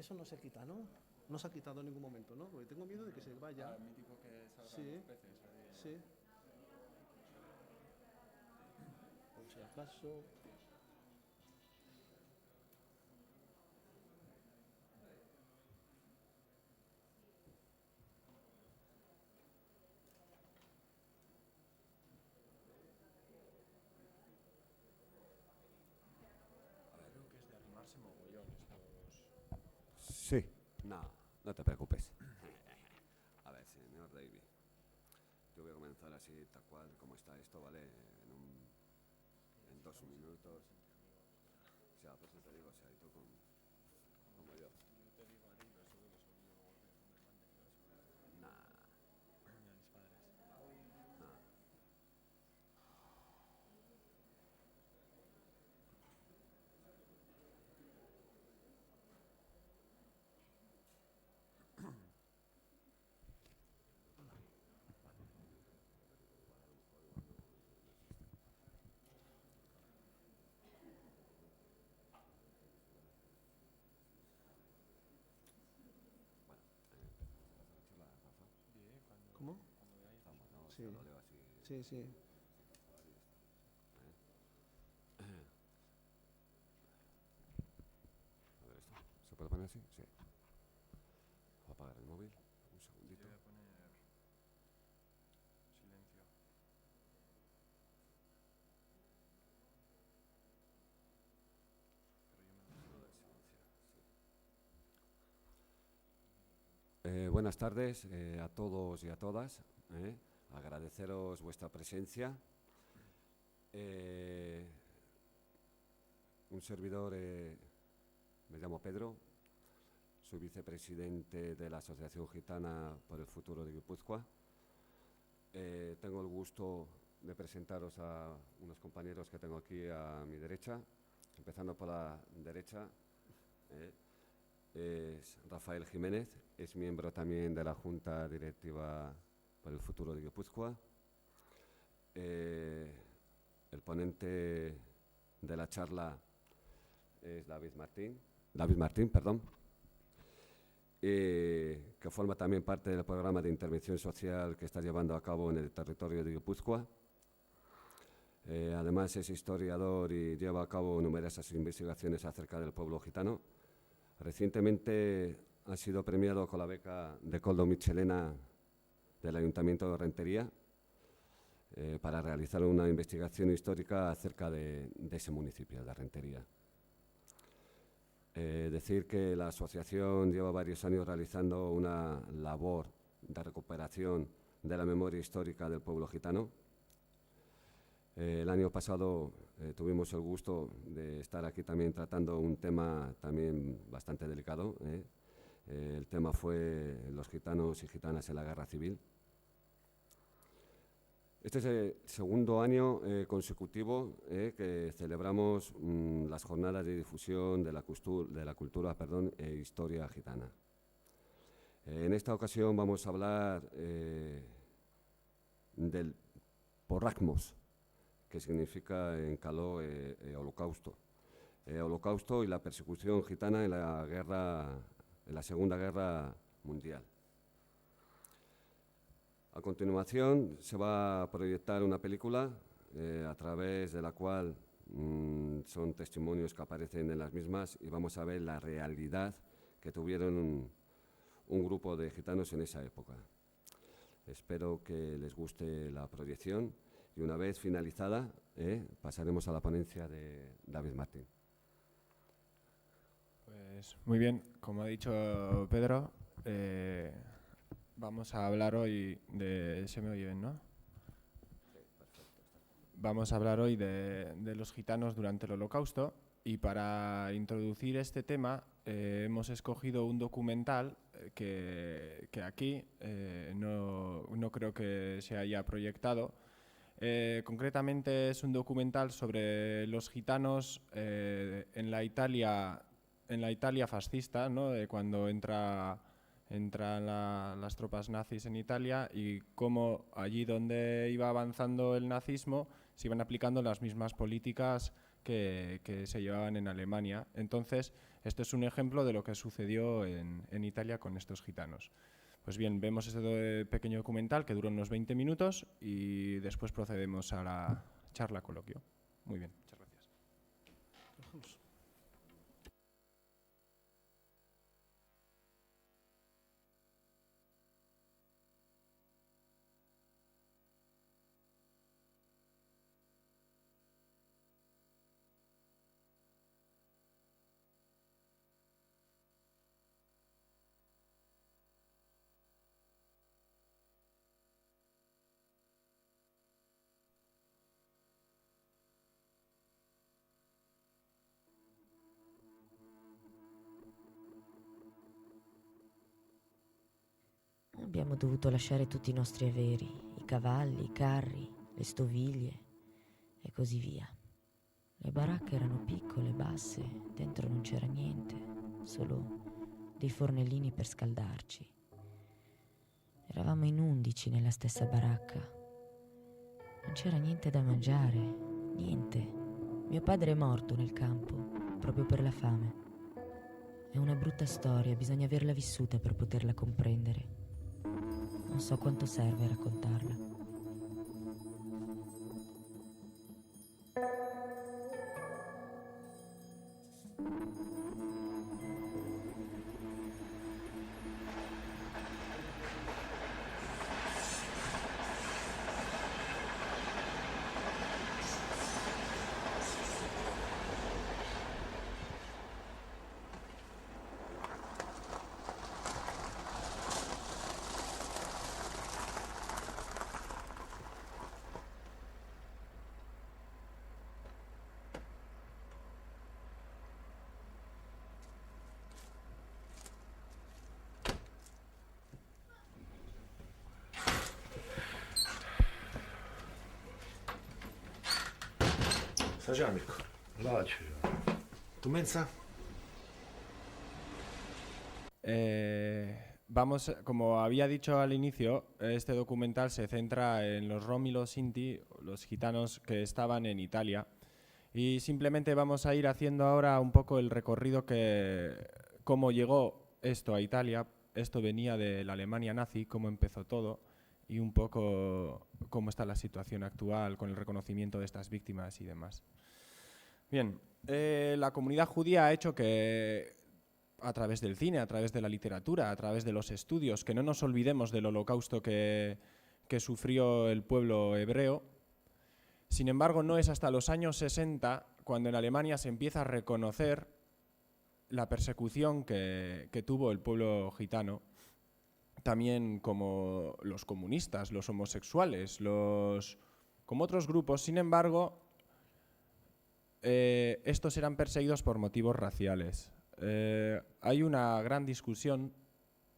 Eso no se quita, ¿no? No se ha quitado en ningún momento, ¿no? Porque tengo miedo de que se vaya. Mítico que salgan Sí, los peces ahí. sí. Por si acaso. A ver, creo que es de arrimarse mogollón estos. Sí, no te preocupes. A ver, señor David. Yo voy a comenzar así, tal cual, como está esto, ¿vale? En 2 minutos. O sea, pues te digo, o sea, y tú como yo. Yo te digo a ti, pero seguro que soy yo golpe con mi hermano anterior, seguro. Nah, Ni a mis padres. nah. Bueno, la Rafa. Bien, ¿Cómo? cuando veáis. Vamos, ¿no? O Sí. sea, lo leo así. Sí, sí. A ver, esto. ¿Se puede poner así? Sí. Voy a apagar el móvil. Un Yo segundito. voy a poner silencio. Pero yo me lo digo del silencio. Buenas tardes a todos y a todas. Agradeceros vuestra presencia. Un servidor, me llamo Pedro, soy vicepresidente de la Asociación Gitana por el Futuro de Guipúzcoa. Tengo el gusto de presentaros a unos compañeros que tengo aquí a mi derecha, empezando por la derecha. Es Rafael Jiménez, es miembro también de la Junta Directiva por el Futuro de Guipúzcoa. El ponente de la charla es David Martín, que forma también parte del programa de intervención social que está llevando a cabo en el territorio de Guipúzcoa. Además es historiador y lleva a cabo numerosas investigaciones acerca del pueblo gitano. Recientemente ha sido premiado con la beca de Koldo Mitxelena del Ayuntamiento de Rentería para realizar una investigación histórica acerca de ese municipio de Rentería. Decir que la asociación lleva varios años realizando una labor de recuperación de la memoria histórica del pueblo gitano. El año pasado tuvimos el gusto de estar aquí también tratando un tema también bastante delicado. El tema fue los gitanos y gitanas en la guerra civil. Este es el segundo año consecutivo que celebramos las jornadas de difusión de la cultura e historia gitana. En esta ocasión vamos a hablar del porracmos, que significa en caló holocausto. Holocausto y la persecución gitana en la Segunda Guerra Mundial. A continuación se va a proyectar una película a través de la cual son testimonios que aparecen en las mismas y vamos a ver la realidad que tuvieron un grupo de gitanos en esa época. Espero que les guste la proyección y una vez finalizada pasaremos a la ponencia de David Martín. Pues muy bien, como ha dicho Pedro, vamos a hablar hoy de... ¿Se me oye bien, no? Sí, perfecto. Vamos a hablar hoy de los gitanos durante el Holocausto y para introducir este tema hemos escogido un documental que aquí no creo que se haya proyectado. Concretamente es un documental sobre los gitanos en la Italia fascista, ¿no? Cuando entran las tropas nazis en Italia y cómo allí donde iba avanzando el nazismo se iban aplicando las mismas políticas que se llevaban en Alemania. Entonces, este es un ejemplo de lo que sucedió en Italia con estos gitanos. Pues bien, vemos este pequeño documental que dura unos 20 minutos y después procedemos a la charla coloquio. Muy bien, muchas gracias. Abbiamo dovuto lasciare tutti i nostri averi, i cavalli, i carri, le stoviglie e così via. Le baracche erano piccole, basse, dentro non c'era niente, solo dei fornellini per scaldarci. Eravamo in 11 nella stessa baracca. Non c'era niente da mangiare, niente. Mio padre è morto nel campo, proprio per la fame. È una brutta storia, bisogna averla vissuta per poterla comprendere. Non so quanto serve raccontarla. Saciamico. ¿Tu mensa? Vamos, como había dicho al inicio, este documental se centra en los Rom y los Sinti, los gitanos que estaban en Italia. Y simplemente vamos a ir haciendo ahora un poco el recorrido cómo llegó esto a Italia. Esto venía de la Alemania nazi, cómo empezó todo y un poco cómo está la situación actual con el reconocimiento de estas víctimas y demás. Bien, la comunidad judía ha hecho que a través del cine, a través de la literatura, a través de los estudios, que no nos olvidemos del holocausto que sufrió el pueblo hebreo. Sin embargo, no es hasta los años 60 cuando en Alemania se empieza a reconocer la persecución que tuvo el pueblo gitano, también como los comunistas, los homosexuales, como otros grupos. Sin embargo, estos eran perseguidos por motivos raciales. Hay una gran discusión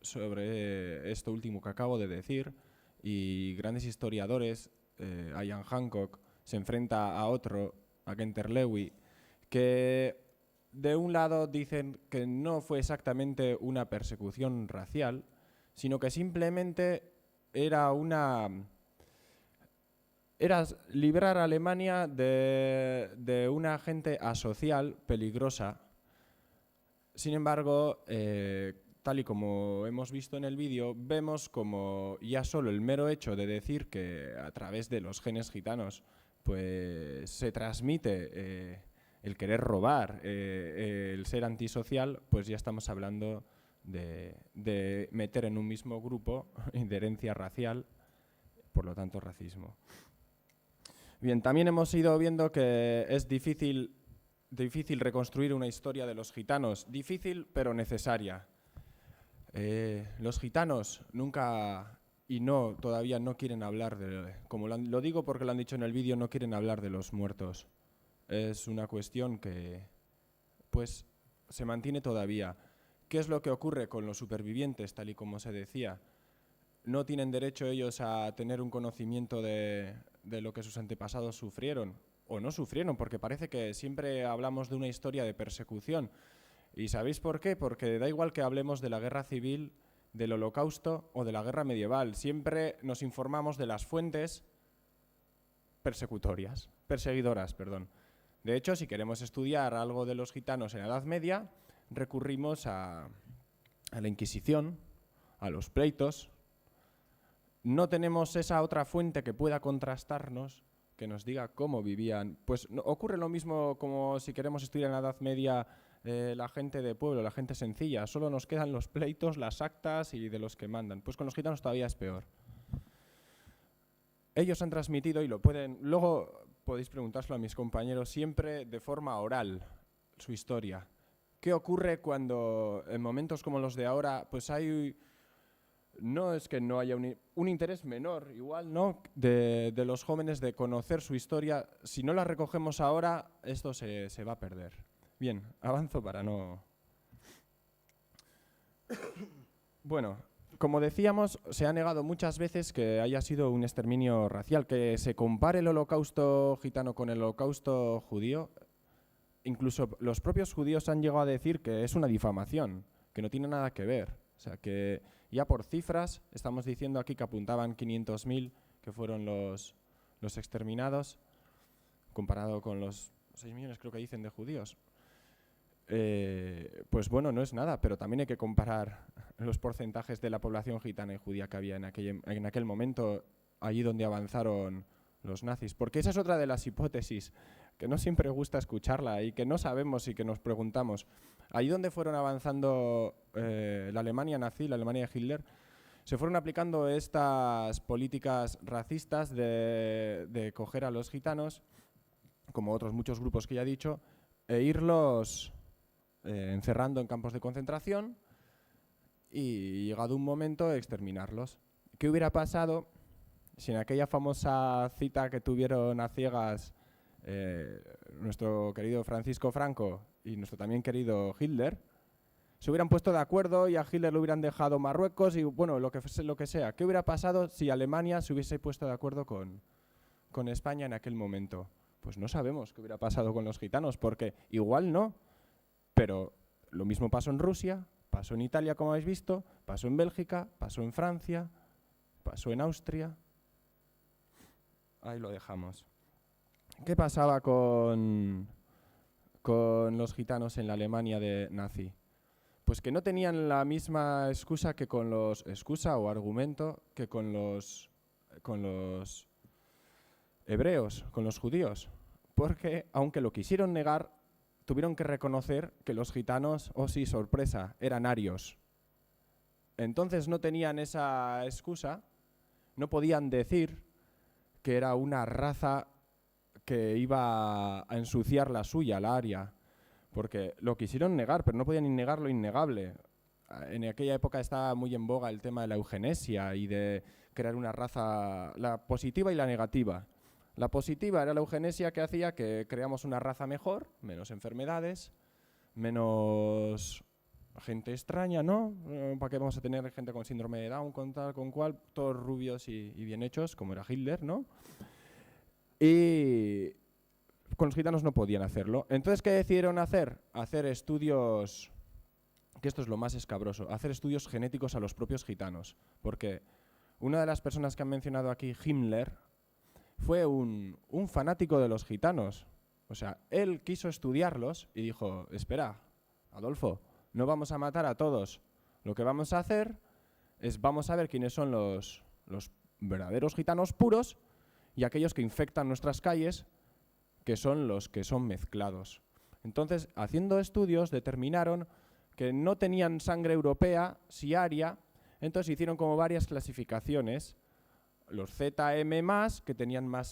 sobre esto último que acabo de decir y grandes historiadores, Ian Hancock se enfrenta a otro, a Gunther Lewy, que de un lado dicen que no fue exactamente una persecución racial, sino que simplemente era librar a Alemania de una agente asocial peligrosa. Sin embargo, tal y como hemos visto en el vídeo, vemos como ya solo el mero hecho de decir que a través de los genes gitanos pues, se transmite el querer robar, el ser antisocial, pues ya estamos hablando de meter en un mismo grupo de herencia racial, por lo tanto racismo. Bien, también hemos ido viendo que es difícil reconstruir una historia de los gitanos, difícil pero necesaria. Los gitanos nunca todavía no quieren hablar como lo digo porque lo han dicho en el vídeo, no quieren hablar de los muertos. Es una cuestión que pues se mantiene todavía. ¿Qué es lo que ocurre con los supervivientes, tal y como se decía? No tienen derecho ellos a tener un conocimiento de lo que sus antepasados sufrieron o no sufrieron, porque parece que siempre hablamos de una historia de persecución. ¿Y sabéis por qué? Porque da igual que hablemos de la guerra civil, del holocausto o de la guerra medieval. Siempre nos informamos de las fuentes perseguidoras, De hecho, si queremos estudiar algo de los gitanos en la Edad Media, recurrimos a la Inquisición, a los pleitos. No tenemos esa otra fuente que pueda contrastarnos, que nos diga cómo vivían. Pues no, ocurre lo mismo como si queremos estudiar en la Edad Media la gente de pueblo, la gente sencilla. Solo nos quedan los pleitos, las actas y de los que mandan. Pues con los gitanos todavía es peor. Ellos han transmitido y lo pueden... Luego podéis preguntárselo a mis compañeros siempre de forma oral, su historia. ¿Qué ocurre cuando en momentos como los de ahora pues hay... No es que no haya un interés menor, igual, ¿no?, de los jóvenes de conocer su historia. Si no la recogemos ahora, esto se va a perder. Bien, avanzo para no... Bueno, como decíamos, se ha negado muchas veces que haya sido un exterminio racial, que se compare el holocausto gitano con el holocausto judío. Incluso los propios judíos han llegado a decir que es una difamación, que no tiene nada que ver. O sea, que ya por cifras, estamos diciendo aquí que apuntaban 500.000, que fueron los exterminados, comparado con los 6 millones, creo que dicen, de judíos. Pues bueno, no es nada, pero también hay que comparar los porcentajes de la población gitana y judía que había en aquel momento, allí donde avanzaron los nazis. Porque esa es otra de las hipótesis, que no siempre gusta escucharla y que no sabemos y que nos preguntamos. Allí donde fueron avanzando la Alemania nazi, la Alemania de Hitler, se fueron aplicando estas políticas racistas de coger a los gitanos, como otros muchos grupos que ya he dicho, e irlos encerrando en campos de concentración y, llegado un momento, exterminarlos. ¿Qué hubiera pasado si en aquella famosa cita que tuvieron a ciegas nuestro querido Francisco Franco y nuestro también querido Hitler, se hubieran puesto de acuerdo y a Hitler lo hubieran dejado Marruecos y bueno, lo que sea? ¿Qué hubiera pasado si Alemania se hubiese puesto de acuerdo con España en aquel momento? Pues no sabemos qué hubiera pasado con los gitanos, porque igual no, pero lo mismo pasó en Rusia, pasó en Italia, como habéis visto, pasó en Bélgica, pasó en Francia, pasó en Austria. Ahí lo dejamos. ¿Qué pasaba con los gitanos en la Alemania de nazi? Pues que no tenían la misma excusa o argumento que con los hebreos, con los judíos, porque aunque lo quisieron negar, tuvieron que reconocer que los gitanos, oh sí, sorpresa, eran arios. Entonces no tenían esa excusa, no podían decir que era una raza que iba a ensuciar la suya, la aria, porque lo quisieron negar, pero no podían ni negar lo innegable. En aquella época estaba muy en boga el tema de la eugenesia y de crear una raza, la positiva y la negativa. La positiva era la eugenesia, que hacía que creamos una raza mejor, menos enfermedades, menos gente extraña, ¿no? ¿Para qué vamos a tener gente con síndrome de Down, con tal, con cual? Todos rubios y bien hechos, como era Hitler, ¿no? Y con los gitanos no podían hacerlo. Entonces, ¿qué decidieron hacer? Hacer estudios, que esto es lo más escabroso, hacer estudios genéticos a los propios gitanos. Porque una de las personas que han mencionado aquí, Himmler, fue un fanático de los gitanos. O sea, él quiso estudiarlos y dijo, espera, Adolfo, no vamos a matar a todos. Lo que vamos a hacer es, vamos a ver quiénes son los verdaderos gitanos puros y aquellos que infectan nuestras calles, que son los que son mezclados. Entonces, haciendo estudios, determinaron que no tenían sangre europea, sí aria, entonces hicieron como varias clasificaciones. Los ZM+, que tenían más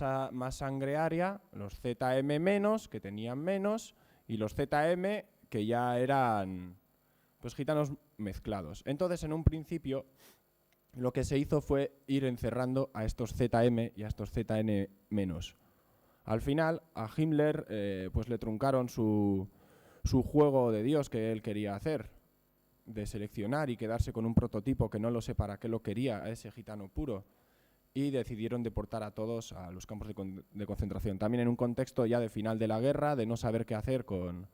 sangre aria, los ZM-, que tenían menos, y los ZM, que ya eran pues gitanos mezclados. Entonces, en un principio, lo que se hizo fue ir encerrando a estos ZM y a estos ZN-. Al final, a Himmler pues le truncaron su juego de Dios que él quería hacer, de seleccionar y quedarse con un prototipo que no lo sé para qué lo quería, a ese gitano puro. Y decidieron deportar a todos a los campos de concentración. También en un contexto ya de final de la guerra, de no saber qué hacer con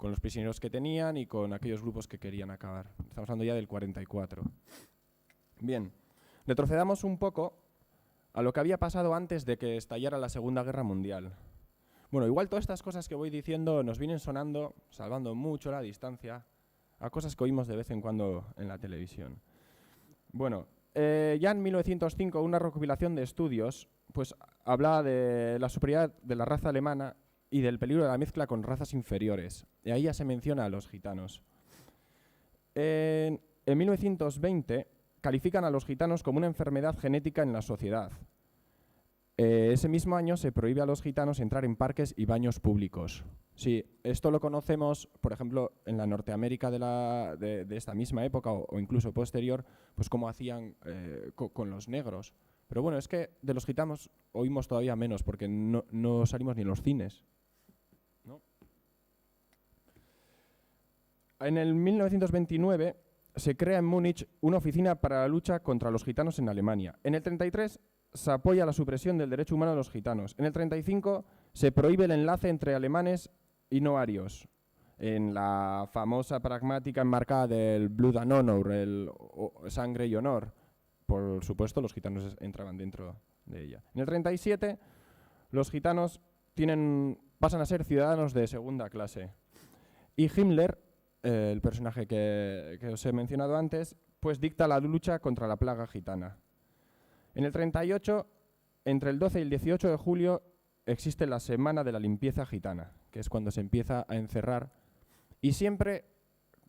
los prisioneros que tenían y con aquellos grupos que querían acabar. Estamos hablando ya del 44. Bien, retrocedamos un poco a lo que había pasado antes de que estallara la Segunda Guerra Mundial. Bueno, igual todas estas cosas que voy diciendo nos vienen sonando, salvando mucho la distancia, a cosas que oímos de vez en cuando en la televisión. Bueno, ya en 1905 una recopilación de estudios pues hablaba de la superioridad de la raza alemana y del peligro de la mezcla con razas inferiores. Y ahí ya se menciona a los gitanos. En 1920 califican a los gitanos como una enfermedad genética en la sociedad. Ese mismo año se prohíbe a los gitanos entrar en parques y baños públicos. Sí, esto lo conocemos, por ejemplo, en la Norteamérica de esta misma época o incluso posterior, pues cómo hacían con los negros. Pero bueno, es que de los gitanos oímos todavía menos porque no salimos ni en los cines, ¿no? En el 1929 se crea en Múnich una oficina para la lucha contra los gitanos en Alemania. En el 33 se apoya la supresión del derecho humano a los gitanos. En el 35 se prohíbe el enlace entre alemanes y no arios, en la famosa pragmática enmarcada del Blood and Honor, sangre y honor. Por supuesto, los gitanos entraban dentro de ella. En el 37 los gitanos pasan a ser ciudadanos de segunda clase. Y Himmler, el personaje que os he mencionado antes, pues dicta la lucha contra la plaga gitana. En el 38, entre el 12 y el 18 de julio, existe la Semana de la Limpieza Gitana, que es cuando se empieza a encerrar. Y siempre,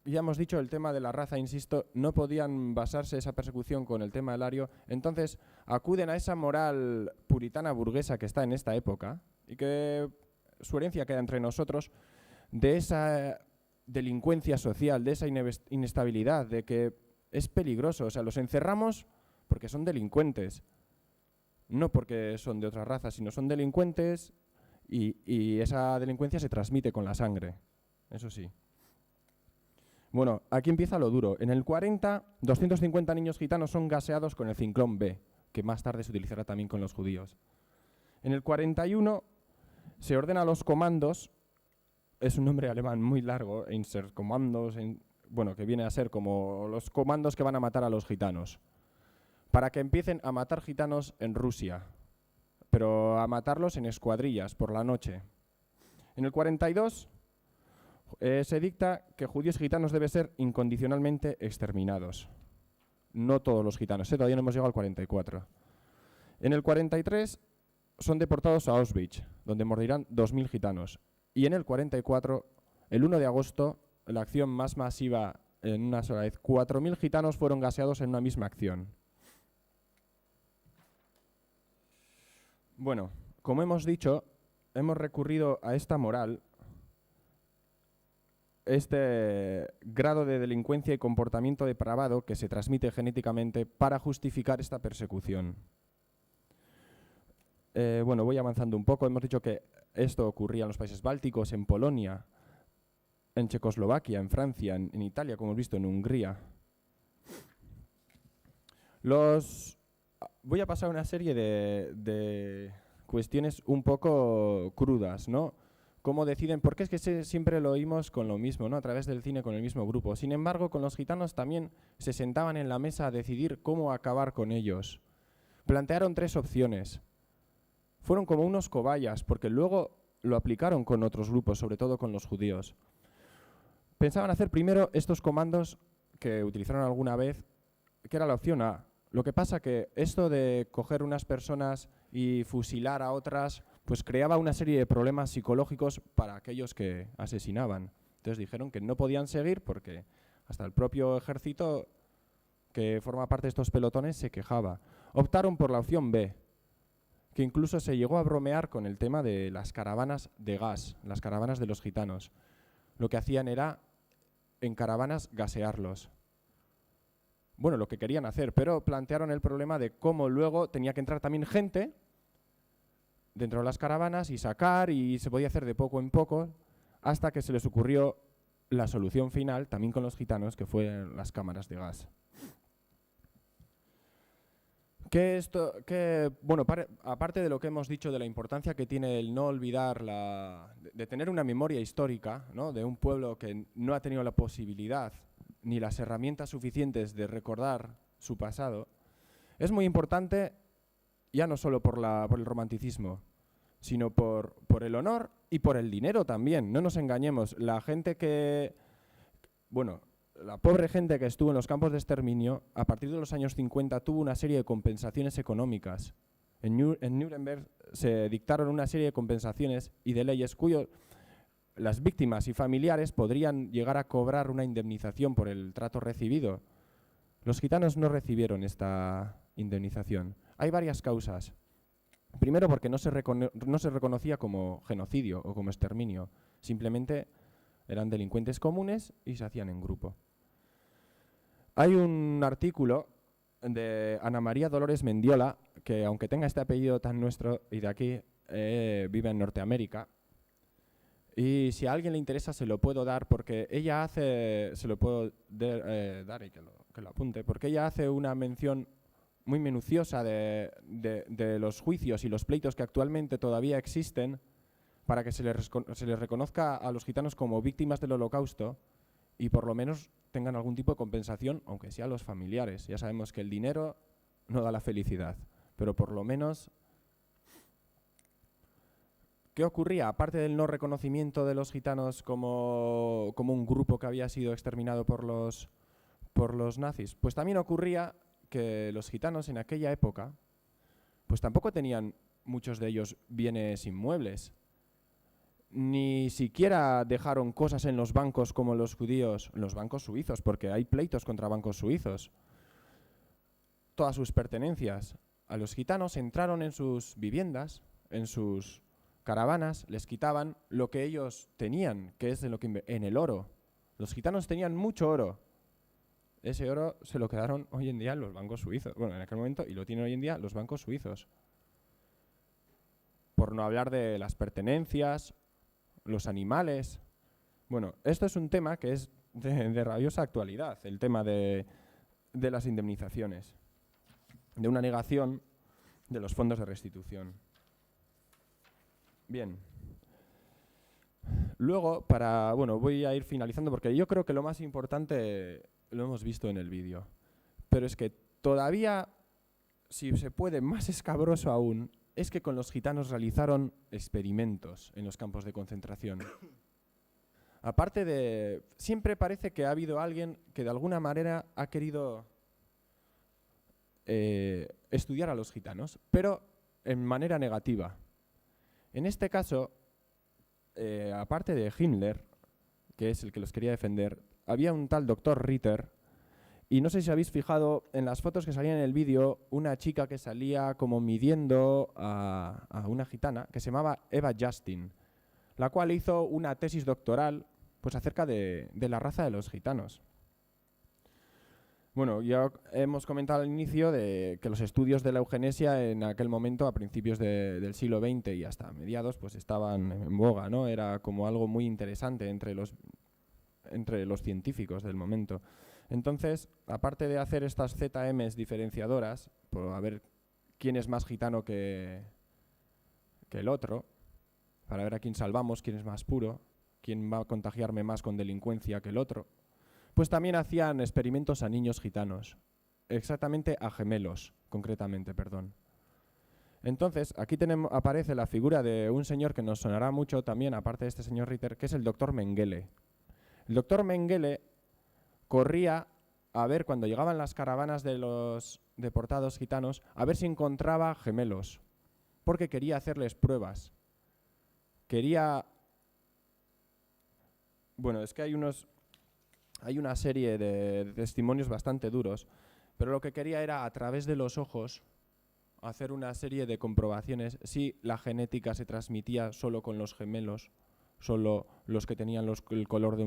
ya hemos dicho, el tema de la raza, insisto, no podían basarse esa persecución con el tema del ario. Entonces, acuden a esa moral puritana burguesa que está en esta época y que su herencia queda entre nosotros, de esa delincuencia social, de esa inestabilidad, de que es peligroso. O sea, los encerramos porque son delincuentes, no porque son de otra raza, sino son delincuentes y esa delincuencia se transmite con la sangre, eso sí. Bueno, aquí empieza lo duro. En el 40, 250 niños gitanos son gaseados con el Zyklon B, que más tarde se utilizará también con los judíos. En el 41 se ordena a los comandos, es un nombre alemán muy largo, Einsatzkommandos, bueno, que viene a ser como los comandos que van a matar a los gitanos, para que empiecen a matar gitanos en Rusia, pero a matarlos en escuadrillas por la noche. En el 42 se dicta que judíos y gitanos deben ser incondicionalmente exterminados. No todos los gitanos, todavía no hemos llegado al 44. En el 43 son deportados a Auschwitz, donde morirán 2.000 gitanos. Y en el 44, el 1 de agosto, la acción más masiva en una sola vez, 4.000 gitanos fueron gaseados en una misma acción. Bueno, como hemos dicho, hemos recurrido a esta moral, este grado de delincuencia y comportamiento depravado que se transmite genéticamente para justificar esta persecución. Bueno, voy avanzando un poco. Hemos dicho que esto ocurría en los países bálticos, en Polonia, en Checoslovaquia, en Francia, en Italia, como hemos visto, en Hungría. Voy a pasar una serie de cuestiones un poco crudas, ¿no? Cómo deciden, porque es que siempre lo oímos con lo mismo, ¿no? A través del cine con el mismo grupo. Sin embargo, con los gitanos también se sentaban en la mesa a decidir cómo acabar con ellos. Plantearon 3 opciones. Fueron como unos cobayas, porque luego lo aplicaron con otros grupos, sobre todo con los judíos. Pensaban hacer primero estos comandos que utilizaron alguna vez, que era la opción A. Lo que pasa que esto de coger unas personas y fusilar a otras, pues creaba una serie de problemas psicológicos para aquellos que asesinaban. Entonces dijeron que no podían seguir porque hasta el propio ejército que forma parte de estos pelotones se quejaba. Optaron por la opción B, que incluso se llegó a bromear con el tema de las caravanas de gas, las caravanas de los gitanos. Lo que hacían era, en caravanas, gasearlos. Bueno, lo que querían hacer, pero plantearon el problema de cómo luego tenía que entrar también gente dentro de las caravanas y sacar, y se podía hacer de poco en poco, hasta que se les ocurrió la solución final, también con los gitanos, que fue las cámaras de gas. Bueno, aparte de lo que hemos dicho de la importancia que tiene el no olvidar, de tener una memoria histórica, ¿no? De un pueblo que no ha tenido la posibilidad ni las herramientas suficientes de recordar su pasado, es muy importante ya no solo por el romanticismo, sino por el honor y por el dinero también. No nos engañemos, la pobre gente que estuvo en los campos de exterminio, a partir de los años 50 tuvo una serie de compensaciones económicas. En Nuremberg se dictaron una serie de compensaciones y de leyes las víctimas y familiares podrían llegar a cobrar una indemnización por el trato recibido. Los gitanos no recibieron esta indemnización. Hay varias causas. Primero, porque no se reconocía como genocidio o como exterminio. Simplemente eran delincuentes comunes y se hacían en grupo. Hay un artículo de Ana María Dolores Mendiola, que aunque tenga este apellido tan nuestro y de aquí, vive en Norteamérica. Y si a alguien le interesa se lo puedo dar porque ella hace, se lo puedo dar y que lo apunte, porque ella hace una mención muy minuciosa de los juicios y los pleitos que actualmente todavía existen para que se les reconozca a los gitanos como víctimas del Holocausto y por lo menos tengan algún tipo de compensación, aunque sea a los familiares. Ya sabemos que el dinero no da la felicidad, pero por lo menos... ¿Qué ocurría? Aparte del no reconocimiento de los gitanos como un grupo que había sido exterminado por los nazis, pues también ocurría que los gitanos en aquella época pues tampoco tenían muchos de ellos bienes inmuebles. Ni siquiera dejaron cosas en los bancos como los judíos, en los bancos suizos, porque hay pleitos contra bancos suizos. Todas sus pertenencias. A los gitanos entraron en sus viviendas, en sus caravanas, les quitaban lo que ellos tenían, que es en el oro. Los gitanos tenían mucho oro. Ese oro se lo quedaron hoy en día los bancos suizos. Bueno, en aquel momento, y lo tienen hoy en día los bancos suizos. Por no hablar de las pertenencias, los animales. Bueno, esto es un tema que es de rabiosa actualidad, el tema de las indemnizaciones, de una negación de los fondos de restitución. Bien. Luego, voy a ir finalizando porque yo creo que lo más importante lo hemos visto en el vídeo. Pero es que todavía, si se puede, más escabroso aún, es que con los gitanos realizaron experimentos en los campos de concentración. Aparte de... Siempre parece que ha habido alguien que de alguna manera ha querido estudiar a los gitanos, pero en manera negativa. En este caso, aparte de Himmler, que es el que los quería defender, había un tal doctor Ritter, y no sé si habéis fijado en las fotos que salían en el vídeo, una chica que salía como midiendo a una gitana, que se llamaba Eva Justin, la cual hizo una tesis doctoral pues acerca de la raza de los gitanos. Bueno, ya hemos comentado al inicio de que los estudios de la eugenesia en aquel momento, a principios del siglo XX y hasta mediados, pues estaban en boga, ¿no? Era como algo muy interesante entre los científicos del momento. Entonces, aparte de hacer estas ZMs diferenciadoras, por a ver quién es más gitano que el otro, para ver a quién salvamos, quién es más puro, quién va a contagiarme más con delincuencia que el otro, pues también hacían experimentos a niños gitanos, exactamente a gemelos, concretamente, perdón. Entonces, aquí aparece la figura de un señor que nos sonará mucho también, aparte de este señor Ritter, que es el doctor Mengele. El doctor Mengele corría a ver, cuando llegaban las caravanas de los deportados gitanos, a ver si encontraba gemelos, porque quería hacerles pruebas. Bueno, es que hay una serie de testimonios bastante duros, pero lo que quería era, a través de los ojos, hacer una serie de comprobaciones si la genética se transmitía solo con los gemelos, solo los que tenían el color de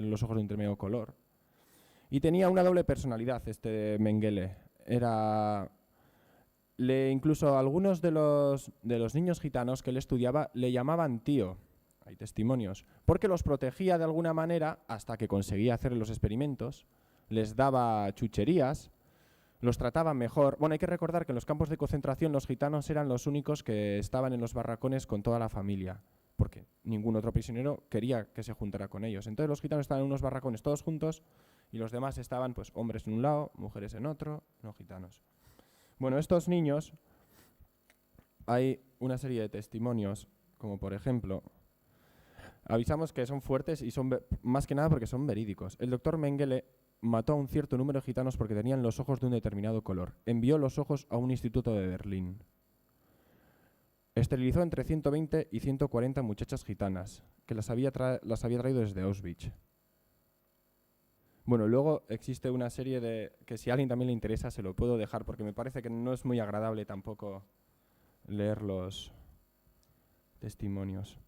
los ojos de un determinado color. Y tenía una doble personalidad este Mengele. Incluso algunos de los niños gitanos que él estudiaba le llamaban tío. Hay testimonios. Porque los protegía de alguna manera hasta que conseguía hacer los experimentos. Les daba chucherías, los trataban mejor. Bueno, hay que recordar que en los campos de concentración los gitanos eran los únicos que estaban en los barracones con toda la familia, porque ningún otro prisionero quería que se juntara con ellos. Entonces los gitanos estaban en unos barracones todos juntos y los demás estaban, pues, hombres en un lado, mujeres en otro, no gitanos. Bueno, estos niños, hay una serie de testimonios, como por ejemplo, avisamos que son fuertes y son más que nada porque son verídicos. El doctor Mengele mató a un cierto número de gitanos porque tenían los ojos de un determinado color. Envió los ojos a un instituto de Berlín. Esterilizó entre 120 y 140 muchachas gitanas, que las había traído desde Auschwitz. Bueno, luego existe una serie de, que si a alguien también le interesa se lo puedo dejar, porque me parece que no es muy agradable tampoco leer los testimonios.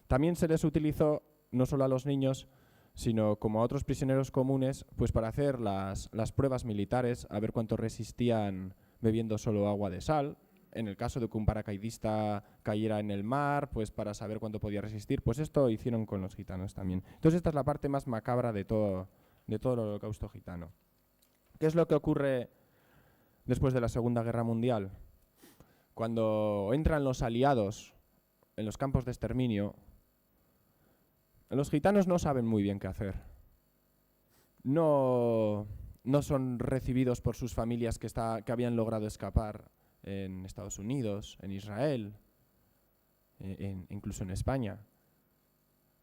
También se les utilizó, no solo a los niños, sino como a otros prisioneros comunes, pues para hacer las pruebas militares, a ver cuánto resistían bebiendo solo agua de sal. En el caso de que un paracaidista cayera en el mar, pues para saber cuánto podía resistir. Pues esto hicieron con los gitanos también. Entonces esta es la parte más macabra de todo el holocausto gitano. ¿Qué es lo que ocurre después de la Segunda Guerra Mundial? Cuando entran los aliados en los campos de exterminio, los gitanos no saben muy bien qué hacer. No son recibidos por sus familias que habían logrado escapar en Estados Unidos, en Israel, incluso en España.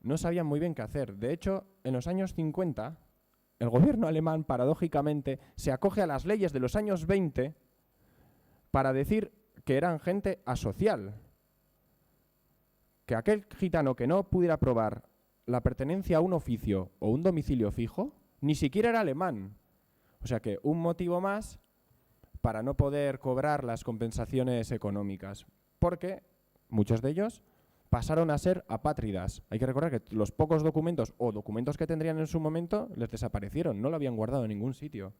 No sabían muy bien qué hacer. De hecho, en los años 50, el gobierno alemán, paradójicamente, se acoge a las leyes de los años 20 para decir que eran gente asocial. Que aquel gitano que no pudiera probar la pertenencia a un oficio o un domicilio fijo, ni siquiera era alemán. O sea que un motivo más para no poder cobrar las compensaciones económicas, porque muchos de ellos pasaron a ser apátridas. Hay que recordar que los pocos documentos o documentos que tendrían en su momento les desaparecieron, no lo habían guardado en ningún sitio.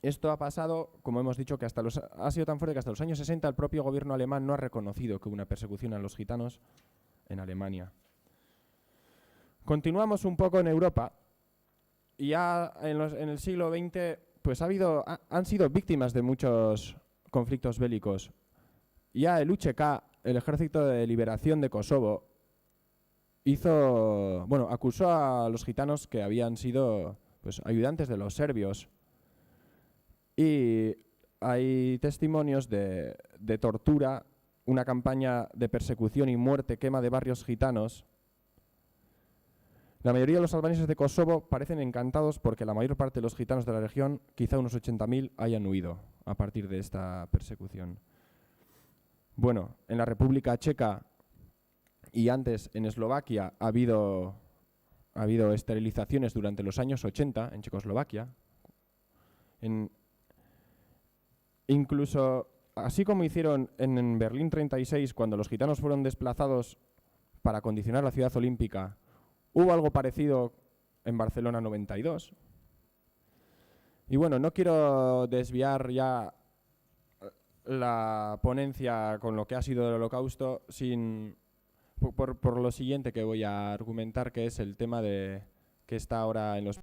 Esto ha pasado, como hemos dicho, que ha sido tan fuerte que hasta los años 60 el propio gobierno alemán no ha reconocido que hubo una persecución a los gitanos en Alemania. Continuamos un poco en Europa y ya en el siglo XX pues han sido víctimas de muchos conflictos bélicos. Ya el UCK, el Ejército de Liberación de Kosovo, acusó a los gitanos que habían sido pues, ayudantes de los serbios. Y hay testimonios de tortura, una campaña de persecución y muerte, quema de barrios gitanos. La mayoría de los albaneses de Kosovo parecen encantados porque la mayor parte de los gitanos de la región, quizá unos 80.000, hayan huido a partir de esta persecución. Bueno, en la República Checa y antes en Eslovaquia ha habido esterilizaciones durante los años 80 en Checoslovaquia. Incluso, así como hicieron en Berlín 36, cuando los gitanos fueron desplazados para acondicionar la ciudad olímpica, hubo algo parecido en Barcelona 92. Y bueno, no quiero desviar ya la ponencia con lo que ha sido el Holocausto por lo siguiente que voy a argumentar, que es el tema que está ahora en los